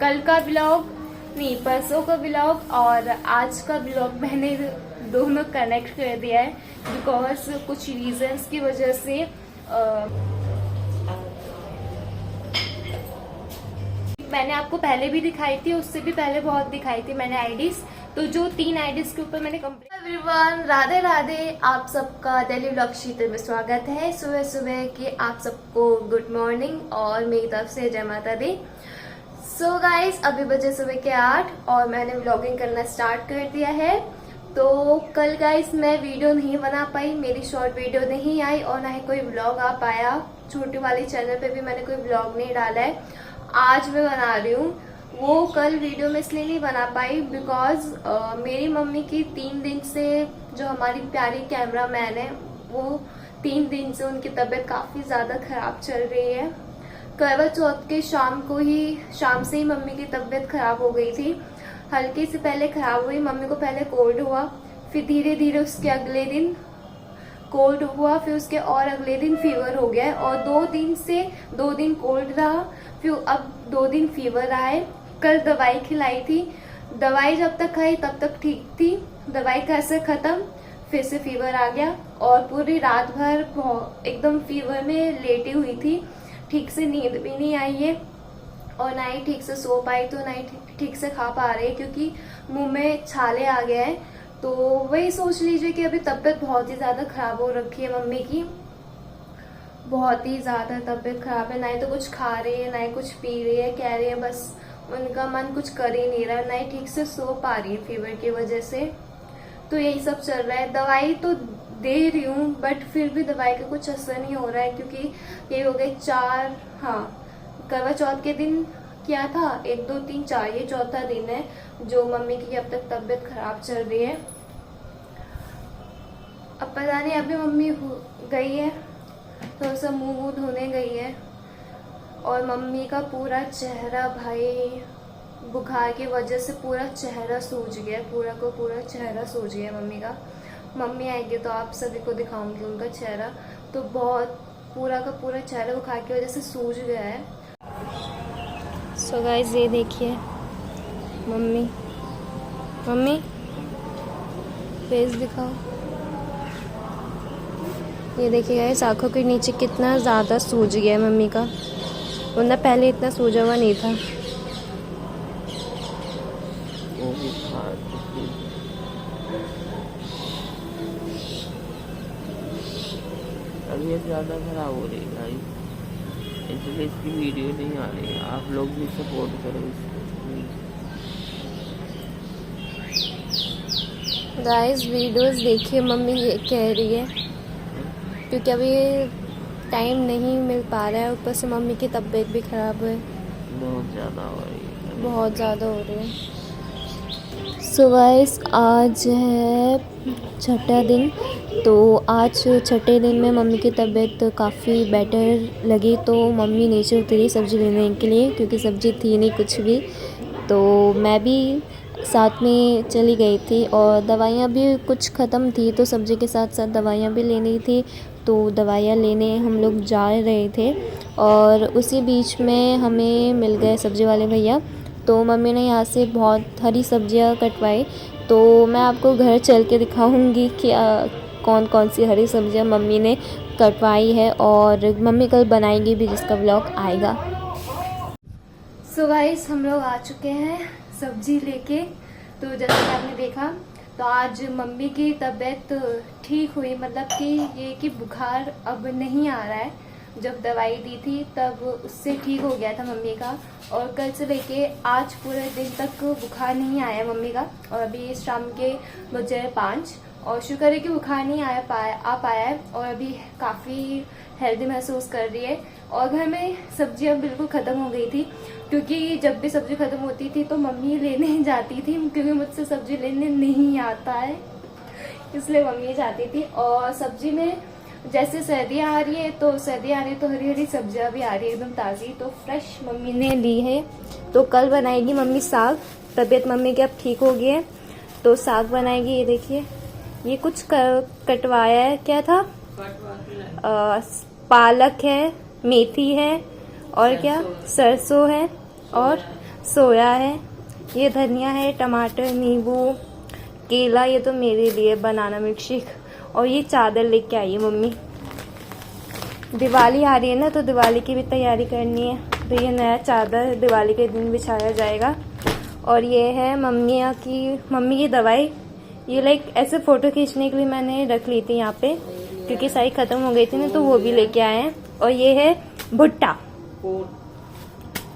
कल का ब्लॉग नहीं, परसों का ब्लॉग और आज का ब्लॉग मैंने दोनों कनेक्ट कर दिया है बिकॉज कुछ रीजंस की वजह से मैंने आपको पहले भी दिखाई थी, उससे भी पहले बहुत दिखाई थी मैंने आईडीज। तो जो 3 आईडीज के ऊपर मैंने कंप्लीट। एवरीवन, राधे राधे, आप सबका डेली ब्लॉग शीतल में स्वागत है। सुबह सुबह की आप सबको गुड मॉर्निंग और मेरी तरफ से जय माता दी। सो गाइस, अभी बजे सुबह के 8 और मैंने व्लॉगिंग करना स्टार्ट कर दिया है। तो कल गाइस मैं वीडियो नहीं बना पाई, मेरी शॉर्ट वीडियो नहीं आई और ना ही कोई व्लॉग आ पाया। छोटी वाली चैनल पे भी मैंने कोई व्लॉग नहीं डाला है, आज मैं बना रही हूँ। वो कल वीडियो में इसलिए नहीं बना पाई बिकॉज मेरी मम्मी की 3 दिन से, जो हमारी प्यारी कैमरा मैन है, वो 3 दिन से उनकी तबीयत काफ़ी ज़्यादा ख़राब चल रही है। करवा चौथ के शाम से ही मम्मी की तबीयत खराब हो गई थी। हल्की से पहले खराब हुई, मम्मी को पहले कोल्ड हुआ, फिर धीरे धीरे उसके अगले दिन कोल्ड हुआ, फिर उसके और अगले दिन फीवर हो गया और 2 दिन कोल्ड रहा, फिर अब 2 दिन फीवर रहा है। कल दवाई खिलाई थी, दवाई जब तक खाई तब तक ठीक थी, दवाई कैसे खत्म फिर से फीवर आ गया और पूरी रात भर एकदम फीवर में लेटी हुई थी। ठीक से नींद भी नहीं आई है और ना ही ठीक से सो पाई, तो ना ही ठीक से खा पा रहे क्योंकि मुंह में छाले आ गए हैं। तो वही सोच लीजिए कि अभी तबीयत बहुत ही ज़्यादा ख़राब हो रखी है मम्मी की, बहुत ही ज़्यादा तबीयत ख़राब है। ना ही तो कुछ खा रही है, ना ही कुछ पी रही है, कह रही है बस उनका मन कुछ कर ही नहीं रहा, ना ही ठीक से सो पा रही है फीवर की वजह से। तो यही सब चल रहा है। दवाई तो दे रही हूँ बट फिर भी दवाई का कुछ असर नहीं हो रहा है क्योंकि ये हो गए 4, करवा चौथ के दिन क्या था, 1 2 3 4, ये चौथा दिन है जो मम्मी की अब तक तबीयत खराब चल रही है। अब पता नहीं, अभी मम्मी गई है थोड़ा सा मुंह धोने गई है और मम्मी का पूरा चेहरा भाई बुखार की वजह से पूरा चेहरा सूज गया, पूरा का पूरा चेहरा सूज गया मम्मी का। मम्मी आएगी तो आप सभी को दिखाऊंगी उनका चेहरा, तो बहुत पूरा का पूरा चेहरा बुखार की वजह से सूज गया है। सो गाइस, ये देखिए मम्मी फेस दिखाओ। ये देखिए गाइस, आँखों के नीचे कितना ज़्यादा सूज गया है मम्मी का, वरना पहले इतना सूजा हुआ नहीं था। तबीयत ज़्यादा खराब हो रही है गाइस, इसलिए इसकी वीडियो नहीं आ रही है। आप लोग भी सपोर्ट करो इसको गाइस। वीडियोस देखिए, मम्मी ये कह रही है क्योंकि अभी टाइम नहीं मिल पा रहा है, ऊपर से मम्मी की तबीयत भी ख़राब है, बहुत ज़्यादा हो रही है, बहुत ज़्यादा हो रही है। सो गाइस, आज है छठा दिन, तो आज छठे दिन में मम्मी की तबीयत काफ़ी बेटर लगी, तो मम्मी नीचे उतरी सब्ज़ी लेने के लिए क्योंकि सब्ज़ी थी नहीं कुछ भी। तो मैं भी साथ में चली गई थी और दवाइयाँ भी कुछ ख़त्म थी, तो सब्ज़ी के साथ साथ दवाइयाँ भी लेनी थी, तो दवाइयाँ लेने हम लोग जा रहे थे और उसी बीच में हमें मिल गए सब्ज़ी वाले भैया। तो मम्मी ने यहाँ से बहुत हरी सब्जियाँ कटवाई, तो मैं आपको घर चल के दिखाऊंगी कि कौन कौन सी हरी सब्जियाँ मम्मी ने कटवाई है और मम्मी कल बनाएगी भी, जिसका ब्लॉग आएगा। सो गाइस, हम लोग आ चुके हैं सब्जी लेके। तो जैसे कि आपने देखा, तो आज मम्मी की तबीयत ठीक हुई, मतलब कि ये कि बुखार अब नहीं आ रहा है। जब दवाई दी थी तब उससे ठीक हो गया था मम्मी का, और कल से लेके आज पूरे दिन तक बुखार नहीं आया मम्मी का। और अभी शाम के बजे 5 और शुक्र है कि बुखार नहीं आ पाया है और अभी काफ़ी हेल्दी महसूस कर रही है। और घर में सब्जियां बिल्कुल ख़त्म हो गई थी क्योंकि जब भी सब्जी ख़त्म होती थी तो मम्मी लेने जाती थी, क्योंकि मुझसे सब्जी लेने नहीं आता है, इसलिए मम्मी जाती थी। और सब्जी में जैसे सर्दियाँ आ रही है तो हरी हरी सब्जियाँ भी आ रही है एकदम ताज़ी, तो फ्रेश मम्मी ने ली है। तो कल बनाएगी मम्मी साग, तबीयत मम्मी की अब ठीक हो गई है तो साग बनाएगी। ये देखिए, ये कुछ कटवाया है, क्या था, पालक है, मेथी है और क्या, सरसों है और सोया है, ये धनिया है, टमाटर, नींबू, केला, ये तो मेरे लिए बनाना मिल्क शेक, और ये चादर लेके आई है मम्मी। दिवाली आ रही है ना, तो दिवाली की भी तैयारी करनी है, तो ये नया चादर दिवाली के दिन बिछाया जाएगा। और ये है मम्मी की दवाई, ये लाइक ऐसे फोटो खींचने के लिए मैंने रख ली थी यहाँ पे, क्योंकि सारी खत्म हो गई थी ना, तो वो भी लेके आए हैं। और ये है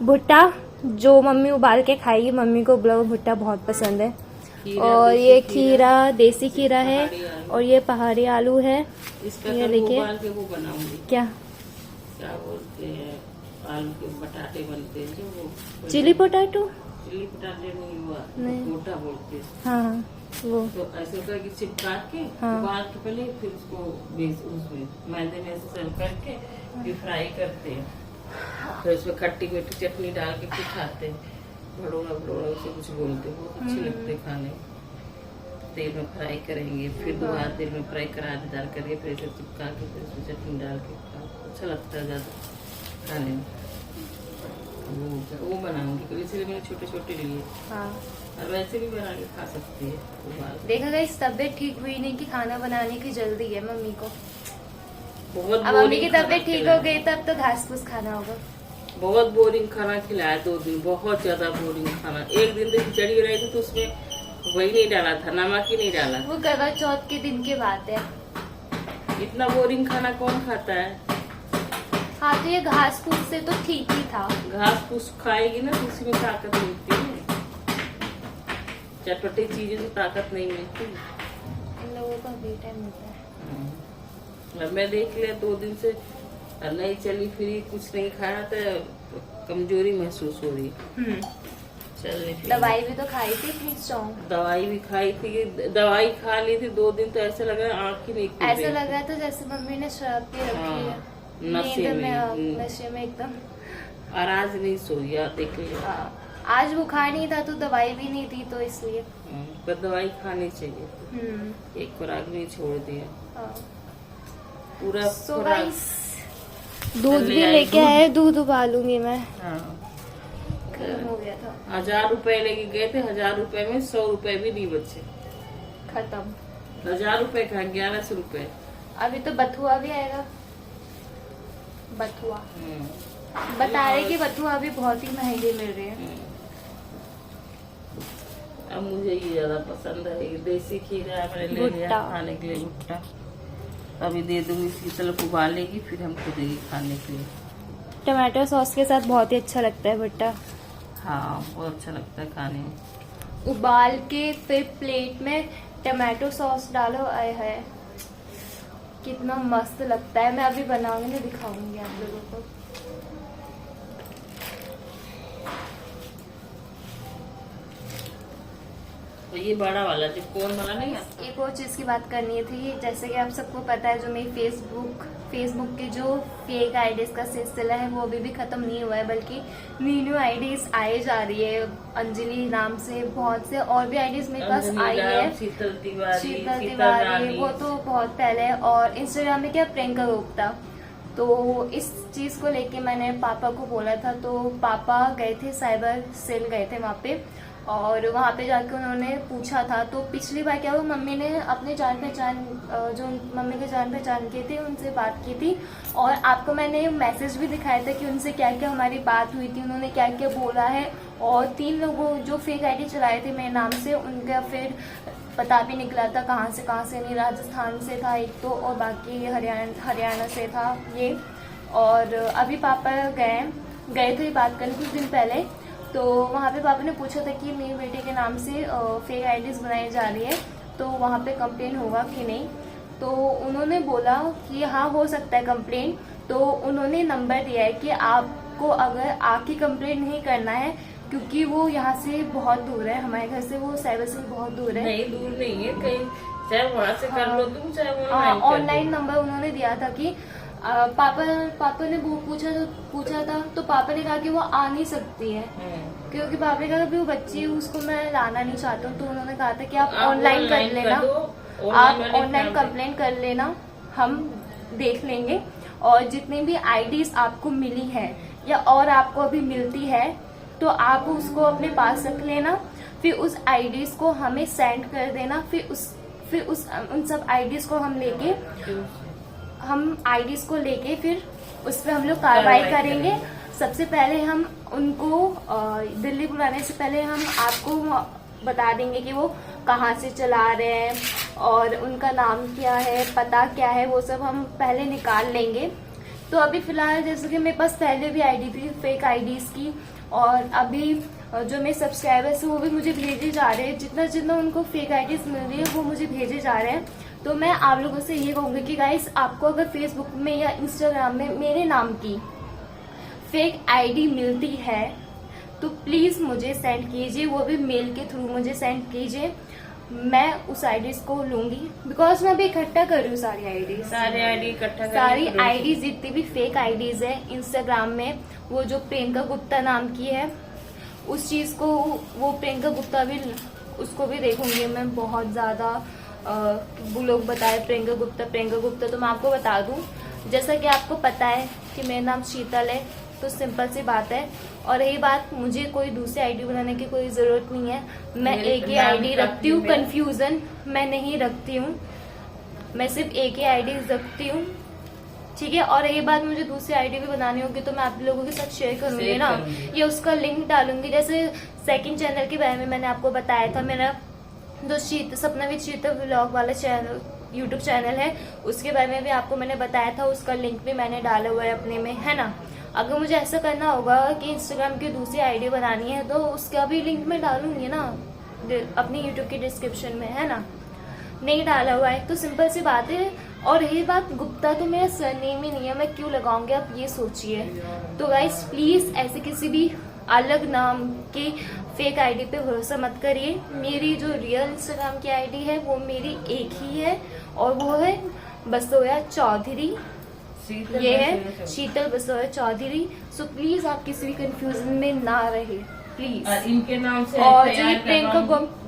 भुट्टा जो मम्मी उबाल के खाएगी, मम्मी को उबला हुआ भुट्टा बहुत पसंद है। और ये खीरा, देसी खीरा है, और ये पहाड़ी आलू है। ये देखिए वो बनाऊंगी, क्या बोलते हैं, आलू के पटाटे बनते हैं जो, वो चिली पोटैटो, चिली पटाटे नहीं, गोटा बोलते हैं। हाँ वो तो ऐसे करके चिपका के उबाल के पहले, फिर उसको उसमें मैदे में ऐसे सर्व करके फिर फ्राई करते हैं, फिर उसमें खट्टी मीठी चटनी डाल के फिर खाते हैं। भड़ोड़ा उसे कुछ बोलते हैं, बहुत अच्छे लगते हैं खाने। तेल में फ्राई करेंगे, फिर दोबारा तेल में फ्राई करा दाल करके, फिर ऐसे चिपका के फिर उसमें चटनी डाल के अच्छा लगता है ज़्यादा खाने में। वो बनाऊंगी, इसलिए मैंने छोटे छोटे लिए। हाँ, और वैसे भी बना के खा सकती है उबाल। देखा गया, इस तबीयत ठीक हुई नहीं कि खाना बनाने की जल्दी है मम्मी को। बहुत अब मम्मी की तबीयत ठीक हो गई तब तो घास फूस खाना होगा। बहुत बोरिंग खाना खिलाया 2 दिन, बहुत ज्यादा बोरिंग खाना। एक दिन तो खिचड़ी रही थी, तो उसमें वही नहीं डाला था, नमक ही नहीं डाला। वो करवा चौथ के दिन की बात है। इतना बोरिंग खाना कौन खाता है? हाँ, तो ये घास फूस से तो ठीक ही था। घास फूस खाएगी ना, तो उसी में ताकत मिलती है। चटपटी चीजें से ताकत नहीं मिलती। इन लोगों का भी टाइम होता है। मैं देख लिया 2 दिन से नहीं चली फिरी, कुछ नहीं खाया, तो कमजोरी महसूस हो रही है। चलने फिर दवाई भी तो खाई थी इतनी स्ट्रॉन्ग। दवाई भी खाई थी, दवाई खा ली थी 2 दिन, तो ऐसा लग रहा है आँख ही नहीं खुल रही। ऐसा लग रहा था जैसे मम्मी ने शराब पी रखी है, नशे में, नशे में एकदम। और आज नहीं सोई, देख लिया। आज बुखार नहीं था तो दवाई भी नहीं थी, तो इसलिए पर दवाई खानी चाहिए। एक खुराक नहीं छोड़ दिया पूरा। दूध भी लेके आए, दूध उबालूंगी मैं। खत्म हो गया था। 1000 रुपए लेके गए थे, 1000 रुपए में 100 रुपए भी नहीं बचे, खत्म। 1000 रुपए का 1100 रुपए। अभी तो बथुआ भी आएगा। बथुआ बता रहे कि बथुआ भी बहुत ही महंगे मिल रहे हैं। अब मुझे ये ज्यादा पसंद है, ये देसी खीरा मैंने ले लिया खाने के लिए। भुट्टा अभी दे दूंगी, शीतल को उबालेगी, फिर हमको देगी खाने के लिए। टमाटो सॉस के साथ बहुत ही अच्छा लगता है भुट्टा। हाँ, बहुत अच्छा लगता है खाने में। उबाल के फिर प्लेट में टमाटो सॉस डालो, आए है कितना मस्त लगता है। मैं अभी बनाऊंगी ना, दिखाऊंगी आप लोगों को। तो ये बड़ा वाला जो कोन वाला नहीं है। एक और चीज की बात करनी थी, जैसे कि आप सबको पता है, जो मेरी फेसबुक के जो फेक आईडीज का सिलसिला है वो अभी भी खत्म नहीं हुआ है, बल्कि न्यू आईडीज आए जा रही है। अंजलि नाम से बहुत से और भी आईडीज मेरे पास आई है। शीतल तिवारी, वो तो बहुत पहले है। और इंस्टाग्राम में क्या, प्रियंका गुप्ता। तो इस चीज को लेके मैंने पापा को बोला था, तो पापा गए थे, साइबर सेल गए थे वहाँ पे, और वहाँ पे जाके उन्होंने पूछा था। तो पिछली बार क्या हुआ, मम्मी ने अपने जान पहचान, जो मम्मी के जान पहचान के थे, उनसे बात की थी, और आपको मैंने मैसेज भी दिखाया था कि उनसे क्या क्या हमारी बात हुई थी, उन्होंने क्या क्या बोला है। और 3 लोगों जो फेक आईडी चलाए थे मेरे नाम से, उनका फिर पता भी निकला था कहाँ से नहीं। राजस्थान से था एक तो, और बाकी हरियाणा से था ये। और अभी पापा गए थे बात करने कुछ दिन पहले, तो वहाँ पे पापा ने पूछा था कि मेरे बेटे के नाम से फेक आईडीज बनाई जा रही है, तो वहाँ पे कंप्लेन होगा कि नहीं। तो उन्होंने बोला कि हाँ, हो सकता है कंप्लेन। तो उन्होंने नंबर दिया है कि आपको अगर आके कंप्लेन नहीं करना है, क्योंकि वो यहाँ से बहुत दूर है, हमारे घर से वो साइबर सेल बहुत दूर है। नहीं, दूर नहीं है, कहीं चाहे वहाँ से कर लो तुम, चाहे ऑनलाइन नंबर उन्होंने दिया था कि पापा ने पूछा था, तो पापा ने कहा कि वो आ नहीं सकती है, क्योंकि पापा ने कहा कि वो बच्ची है, उसको मैं लाना नहीं चाहता हूँ। तो उन्होंने कहा था कि आप ऑनलाइन कर लेना, आप ऑनलाइन कंप्लेन कर लेना, हम देख लेंगे। और जितनी भी आईडीज आपको मिली है या और आपको अभी मिलती है, तो आप उसको अपने पास रख लेना, फिर उस आईडीज को हमें सेंड कर देना, फिर उन सब आईडीज को हम आईडीज को लेके फिर उस पर हम लोग कार्रवाई करेंगे। सबसे पहले हम उनको दिल्ली बुलाने से पहले हम आपको बता देंगे कि वो कहाँ से चला रहे हैं और उनका नाम क्या है, पता क्या है, वो सब हम पहले निकाल लेंगे। तो अभी फिलहाल जैसे कि मेरे पास पहले भी आईडी थी फेक आईडीज की, और अभी जो मेरे सब्सक्राइबर्स हैं वो भी मुझे भेजे जा रहे हैं, जितना उनको फेक आईडीज मिल रही है वो मुझे भेजे जा रहे हैं। तो मैं आप लोगों से ये कहूँगी कि गाइस, आपको अगर फेसबुक में या इंस्टाग्राम में मेरे नाम की फेक आईडी मिलती है तो प्लीज मुझे सेंड कीजिए, वो भी मेल के थ्रू मुझे सेंड कीजिए। मैं उस आईडीज को लूंगी, बिकॉज मैं अभी इकट्ठा कर रही हूँ सारी आईडीज जितनी भी फेक आईडीज है इंस्टाग्राम में, वो जो प्रियंका गुप्ता नाम की है उस चीज को, वो प्रियंका गुप्ता भी, उसको भी देखूंगी मैं। बहुत ज्यादा वो लोग बताए प्रियंका गुप्ता, तो मैं आपको बता दूं, जैसा कि आपको पता है कि मेरा नाम शीतल है, तो सिंपल सी बात है। और यही बात, मुझे कोई दूसरी आईडी बनाने की कोई जरूरत नहीं है, मैं एक ही आईडी रखती हूँ, कंफ्यूजन मैं नहीं रखती हूँ, मैं सिर्फ एक ही आईडी रखती हूँ, ठीक है। और यही बात, मुझे दूसरी आईडी भी बनानी होगी तो मैं आप लोगों के साथ शेयर करूंगी ना, या उसका लिंक डालूंगी। जैसे सेकंड चैनल के बारे में मैंने आपको बताया था, मेरा जो सपना विद शीतल व्लॉग वाला चैनल यूट्यूब चैनल है, उसके बारे में भी आपको मैंने बताया था, उसका लिंक भी मैंने डाला हुआ है अपने में, है ना। अगर मुझे ऐसा करना होगा कि इंस्टाग्राम की दूसरी आईडी बनानी है तो उसका भी लिंक मैं डालूंगी ना अपनी यूट्यूब की डिस्क्रिप्शन में, है ना। नहीं डाला हुआ है तो सिंपल सी बात है। और यही बात, गुप्ता तो मेरा सरनेम ही नहीं है, मैं क्यों लगाऊंगी आप ये सोचिए। तो गाइस प्लीज ऐसे किसी भी अलग नाम के फेक आईडी पे भरोसा मत करिए। मेरी जो रियल इंस्टाग्राम की आईडी है वो मेरी एक ही है, और वो है बसोया चौधरी, ये है शीतल बसोया चौधरी। सो प्लीज आप किसी भी कंफ्यूजन में ना रहे प्लीज। इनके नाम से और जो ये प्रियंका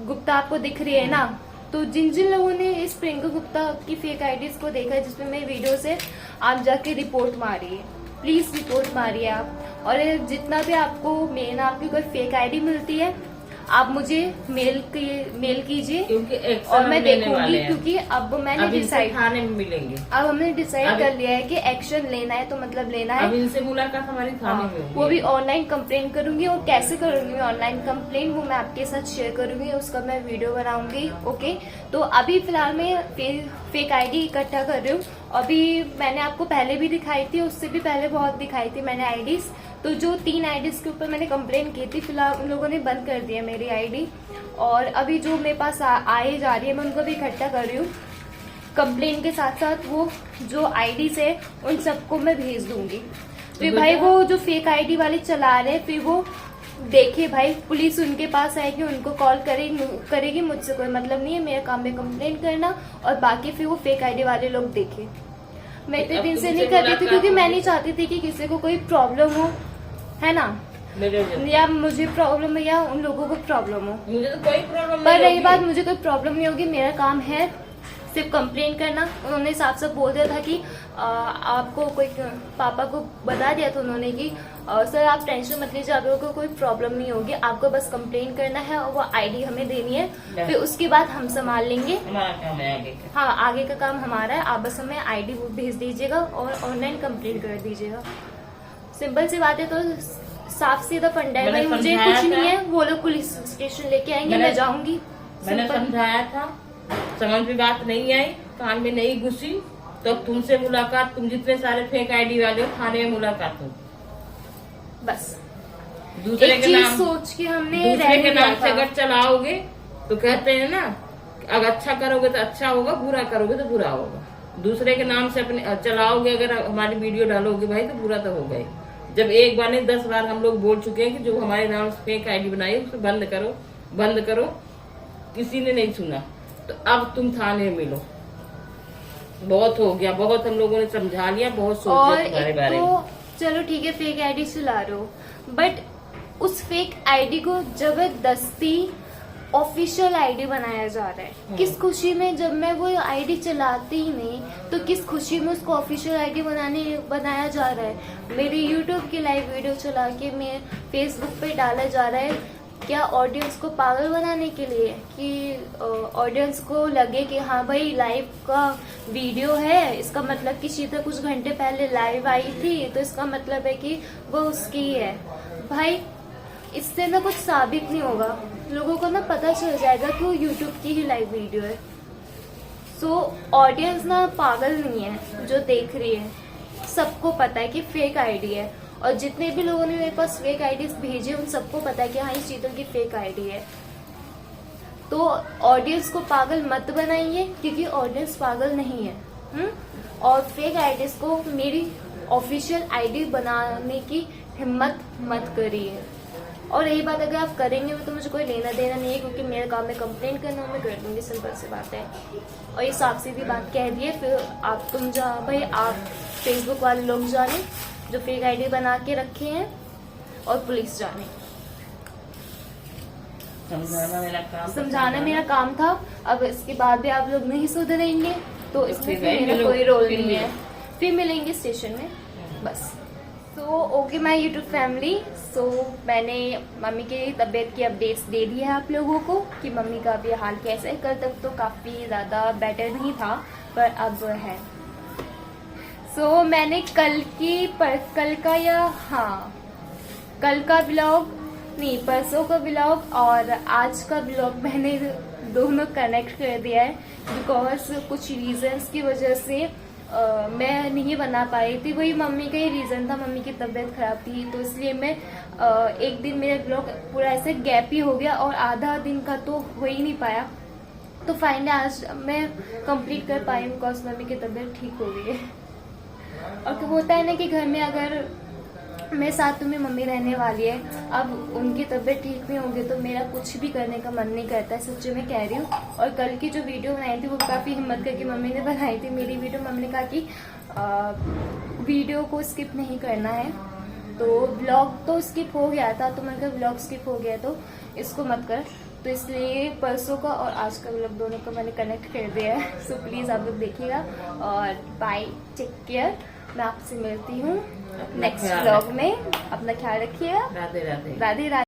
गुप्ता आपको दिख रही है ना, तो जिन लोगों ने इस प्रियंका गुप्ता की फेक आईडीज को देखा है जिसमें मेरी वीडियो से, आप जाके रिपोर्ट मारिए, प्लीज रिपोर्ट मारिए आप। और जितना भी आपको मेरे नाम की कोई फेक आईडी मिलती है आप मुझे मेल कीजिए, क्योंकि और मैं देखूंगी, क्योंकि अब मैंने डिसाइड, थाने में मिलेंगे, अब हमने डिसाइड कर लिया है कि एक्शन लेना है, तो मतलब लेना है। अब इनसे मुलाकात हमारी थाने में होगी। वो भी ऑनलाइन कंप्लेन करूंगी, और कैसे करूंगी ऑनलाइन कंप्लेन वो मैं आपके साथ शेयर करूंगी, उसका मैं वीडियो बनाऊंगी, ओके। तो अभी फिलहाल मैं फेक आईडी इकट्ठा कर रही हूँ। अभी मैंने आपको पहले भी दिखाई थी, उससे भी पहले बहुत दिखाई थी मैंने आईडीज। तो जो 3 आईडीज के ऊपर मैंने कंप्लेन की थी, फिलहाल उन लोगों ने बंद कर दिया मेरी आईडी, और अभी जो मेरे पास आए जा रही है मैं उनको भी इकट्ठा कर रही हूँ। कंप्लेन के साथ साथ वो जो आईडीज है उन सबको मैं भेज दूंगी। फिर भाई वो जो फेक आईडी वाले चला रहे हैं, फिर वो देखिए भाई, पुलिस उनके पास आएगी, उनको कॉल करेगी, मुझसे कोई मतलब नहीं है, मेरा काम है कंप्लेन करना, और बाकी फिर वो फेक आईडी वाले लोग देखे। मैं इतने दिन से नहीं कर रही थी क्योंकि मैं नहीं चाहती थी कि किसी को कोई प्रॉब्लम हो, है ना, या मुझे प्रॉब्लम है या उन लोगों को प्रॉब्लम हो। मुझे तो कोई प्रॉब्लम नहीं, पर रही बात, मुझे कोई प्रॉब्लम नहीं होगी, मेरा काम है सिर्फ कंप्लेन करना। उन्होंने साफ साफ बोल दिया था कि आपको कोई, पापा को बता दिया था उन्होंने कि सर आप टेंशन मत लीजिए, आप लोगों को कोई प्रॉब्लम नहीं होगी, आपको बस कंप्लेन करना है और वो आईडी हमें देनी है, फिर उसके बाद हम संभाल लेंगे, हमारा काम है आगे का। हाँ आगे का काम हमारा है, आप बस हमें आईडी भेज दीजिएगा और ऑनलाइन कंप्लेन कर दीजिएगा। सिंपल सी बात है। तो साफ सीधा फंडा है भाई, मुझे कुछ नहीं है, वो लोग पुलिस स्टेशन लेके आएंगे, मैं जाऊंगी। मैंने समझाया था, समझ में बात नहीं आई, कान में नहीं घुसी, तो तुमसे मुलाकात, तुम जितने सारे फेक आईडी वाले हो थाने में मुलाकात हो। बस दूसरे एक के चीज नाम, सोच के हमने दूसरे के नाम से अगर चलाओगे तो कहते हैं ना, अगर अच्छा करोगे तो अच्छा होगा, बुरा करोगे तो बुरा होगा। दूसरे के नाम से अपने चलाओगे, अगर हमारी वीडियो डालोगे भाई, तो बुरा तो होगा ही। जब एक बार नहीं 10 बार हम लोग बोल चुके हैं कि जो हमारे नाम से फेक आईडी बनाई उसे बंद करो, बंद करो, किसी ने नहीं सुना। तो अब तुम थाने में मिलो, बहुत हो गया, बहुत हम लोगों ने समझा लिया, बहुत सोचा तुम्हारे बारे में। चलो ठीक है, फेक आईडी चला रहे हो, बट उस फेक आईडी को जबरदस्ती ऑफिशियल आईडी बनाया जा रहा है। किस खुशी में, जब मैं वो आईडी चलाती ही नहीं तो किस खुशी में उसको ऑफिशियल आईडी बनाया जा रहा है। मेरे यूट्यूब की लाइव वीडियो चला के मैं फेसबुक पे डाला जा रहा है। क्या ऑडियंस को पागल बनाने के लिए, कि ऑडियंस को लगे कि हाँ भाई लाइव का वीडियो है, इसका मतलब कि शीतल कुछ घंटे पहले लाइव आई थी तो इसका मतलब है कि वो उसकी ही है। भाई इससे ना कुछ साबित नहीं होगा, लोगों को ना पता चल जाएगा कि वो यूट्यूब की ही लाइव वीडियो है। सो ऑडियंस ना पागल नहीं है जो देख रही है, सबको पता है कि फेक आईडी है। और जितने भी लोगों ने मेरे पास फेक आईडीज भेजे उन सबको पता है कि हाँ ये शीतल की फेक आईडी है। तो ऑडियंस को पागल मत बनाइए, क्योंकि ऑडियंस पागल नहीं है। और फेक आईडीज को मेरी ऑफिशियल आईडी बनाने की हिम्मत मत करिए। और रही बात, अगर आप करेंगे तो मुझे कोई लेना देना नहीं है, क्योंकि मेरा काम है कंप्लेंट करना, मैं कर दूंगी, सिंपल सी बात है। और ये साफ सीधी बात कह दी है। फिर भाई आप फेसबुक वाले लोग जाने जो फेक आईडी बना के रखे हैं, और पुलिस जाने। समझाना मेरा काम था। अब इसके बाद भी आप लोग नहीं सुधरेंगे तो इसमें फिर मेरा कोई रोल नहीं है। फिर मिलेंगे स्टेशन में, बस। तो ओके माय यूट्यूब फैमिली, सो मैंने मम्मी की तबीयत की अपडेट्स दे दी है आप लोगों को कि मम्मी का अभी हाल कैसा है। कल तक तो काफ़ी ज़्यादा बेटर नहीं था, पर अब है। सो मैंने कल का ब्लॉग नहीं, परसों का ब्लॉग और आज का ब्लॉग मैंने दोनों कनेक्ट कर दिया है, बिकॉज कुछ रीजंस की वजह से मैं नहीं बना पाई थी। वही मम्मी का ही रीज़न था, मम्मी की तबीयत खराब थी, तो इसलिए मैं एक दिन मेरा ब्लॉग पूरा ऐसे गैप ही हो गया और आधा दिन का तो हो ही नहीं पाया। तो फाइनली आज मैं कंप्लीट कर पाई, बिकॉज मम्मी की तबीयत ठीक हो गई है। और तो होता है ना कि घर में अगर मेरे साथ में मम्मी रहने वाली है, अब उनकी तबीयत ठीक नहीं होगी तो मेरा कुछ भी करने का मन नहीं करता है, सच्ची में कह रही हूँ। और कल की जो वीडियो बनाई थी वो काफ़ी हिम्मत करके मम्मी ने बनाई थी, मेरी वीडियो। मम्मी ने कहा कि वीडियो को स्किप नहीं करना है, तो ब्लॉग तो स्किप हो गया था, तो मैंने कहा ब्लॉग स्किप हो गया तो इसको मत कर। तो इसलिए परसों का और आज का ब्लॉग दोनों को मैंने कनेक्ट कर दिया है। सो प्लीज़ आप लोग देखिएगा और बाय, टेक केयर। मैं आपसे मिलती हूँ नेक्स्ट ब्लॉग में। अपना ख्याल रखिएगा। राधे राधे। राधे राधे।